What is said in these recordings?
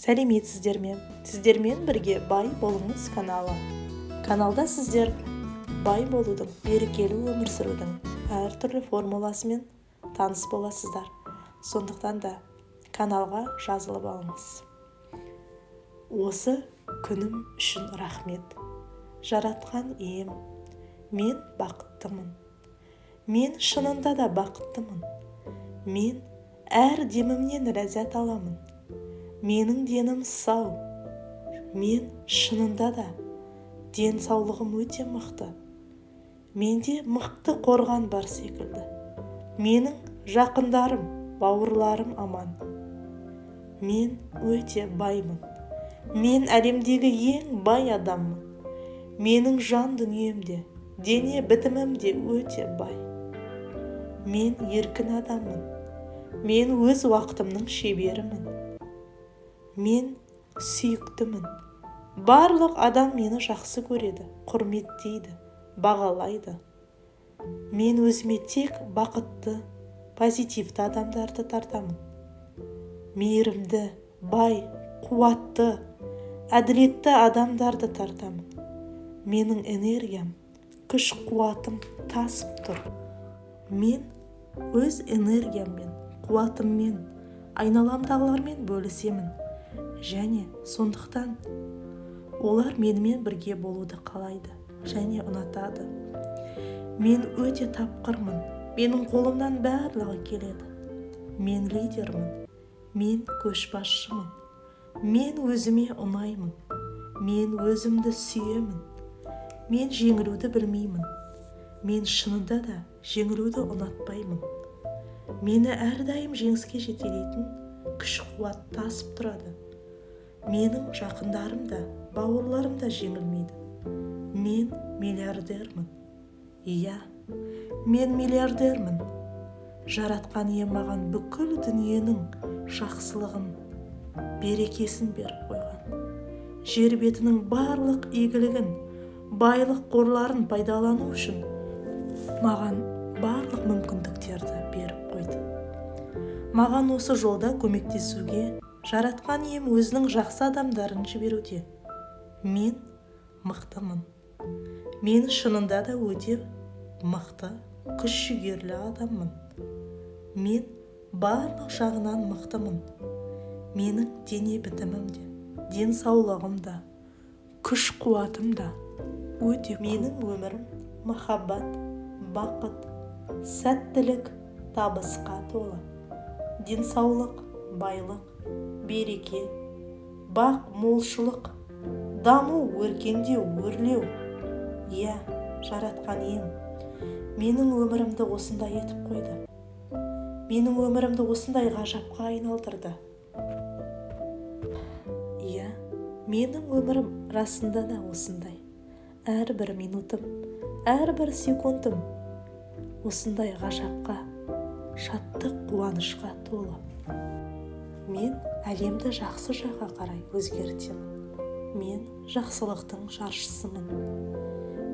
Сәлеметсіздер ме? Сіздермен бірге бай болыңыз каналы. Каналда сіздер бай болудың, берекелі өмір сүрудің әртүрлі формуласымен таныс боласыздар. Сондықтан да каналға жазылып алыңыз. Осы күнім үшін рахмет. Жаратқан ием, мен бақыттымын. Мен шынында да бақыттымын. Мен әр демімнен ләззат аламын. Менің денім сау. Мен шынында да денсаулығым өте мықты. Менде мықты қорған бар секілді. Менің жақындарым, бауырларым аман. Мен өте баймын. Мен әлемдегі ең бай адаммын. Менің жан дүниемде, дене бітімімде өте бай. Мен еркін адаммын. Мен өз уақытымның шеберімін. Мен сүйіктімін. Барлық адам мені жақсы көреді, құрметтейді, бағалайды. Мен өзіме тек бақытты, позитивті адамдарды тартамын. Мейірімді, бай, қуатты, әділетті адамдарды тартамын. Менің энергиям, күш қуатым тасып тұр. Мен өз энергияммен, қуатыммен, айналамдағылармен бөлісемін. Және сондықтан олар менімен бірге болуды қалайды және ұнатады. Мен өте тапқырмын. Менің қолымнан барлығы келеді. Мен лидермін. Мен көшбасшымын. Мен өзіме ұнаймын. Мен өзімді сүйемін. Мен жеңілуді білмеймін. Мен шынында да жеңілуді ұнатпаймын. Мені әрдайым жеңіске жетелейтін күш-қуат тасып тұрады. Менің жақындарым да, бауырларым да жеңілмейді. Мен миллиардермін. Иә, мен миллиардермін. Жаратқан ием маған бүкіл дүниенің жақсылығын, берекесін беріп қойған. Жер бетінің барлық игілігін, байлық қорларын пайдалану үшін маған барлық мүмкіндіктерді беріп қойды. Маған осы жолда көмектесуге жаратқан ием өзінің жақсы адамдарын жіберуде. Мен мықтымын. Мен шынында да өте мықты, күш-жігерлі адаммын. Мен барлық жағынан мықтымын. Менің дене бітімімде, денсаулығымда, күш-қуатымда өте. Менің өмірім махаббат, бақыт, сәттілік, табысқа толы. Денсаулық, байлық, береке, бақ, молшылық, даму, өркендеу, өрлеу. Иә, жаратқан ием, менің өмірімді осындай етіп қойды. Менің өмірімді осындай ғажапқа айналдырды. Иә, менің өмірім расында да осындай. Әрбір минутым, әрбір секундым осындай ғажапқа, шаттық, қуанышқа толы. Мен әлемді жақсы жаққа қарай өзгертемін. Мен жақсылықтың жаршысымын.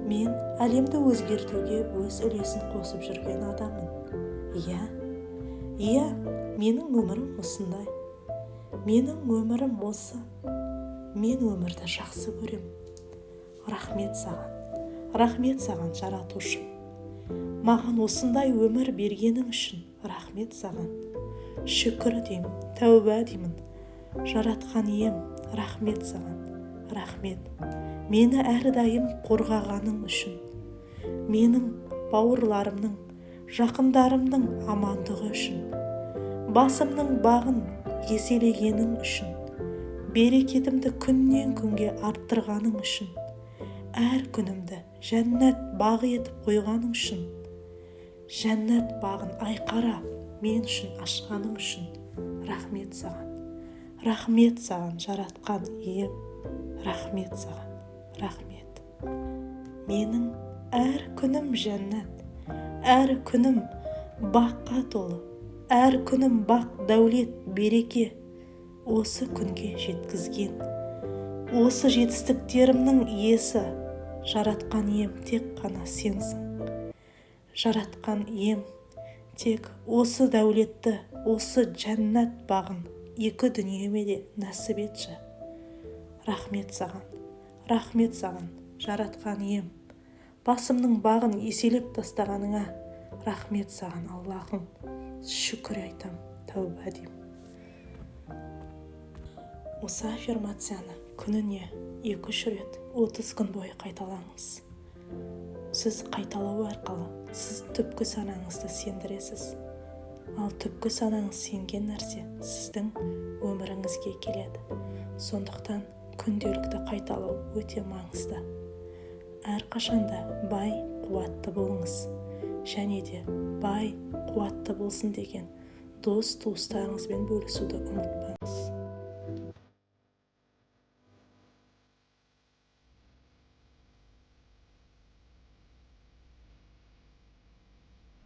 Мен әлемді өзгертуге өз үлесін қосып жүрген адаммын. Иә, менің өмірім осындай. Менің өмірім осы. Мен өмірді жақсы көрем. Рахмет саған, жаратушым. Маған осындай өмір бергенің үшін рахмет саған. Шүкір деймін, тәуба деймін. Жаратқан ием, рахмет саған. Рахмет. Мені әрдайым қорғағаның үшін. Менің бауырларымның, жақындарымның амандығы үшін. Басымның бағын еселегенің үшін. Берекетімді күннен күнге арттырғаның үшін. Әр күнімді жәннат бағы етіп қойғаның үшін. Жәннат бағын айқара мен үшін ашқаның үшін. Рахмет саған. Рахмет саған, жаратқан ием. Рахмет саған. Рахмет. Менің әр күнім жәннат. Әр күнім баққа толы. Әр күнім бақ, дәулет, береке. Осы күнге жеткізген. Осы жетістіктерімнің иесі жаратқан ием тек қана сенсің. Жаратқан ием тек осы дәулетті, осы жәннат бағын екі дүниеме де нәсіп етші. Рахмет саған, жаратқан ием. Басымның бағын еселеп тастағаныңа рахмет саған, Аллахым. Шүкір айтам, тәуба дейм. Осы аффирмацияны күніне 2-3 рет 30 күн бойы қайталаңыз. Сіз қайталау арқылы сіз түпкі санаңызды сендіресіз. Ал түпкі санаңыз сенген нәрсе сіздің өміріңізге келеді. Сондықтан күнделікті қайталау өте маңызды. Әрқашанда бай, қуатты болыңыз. Және де бай, қуатты болсын деген дос-туыстарыңызбен бөлісуді ұмытпаңыз.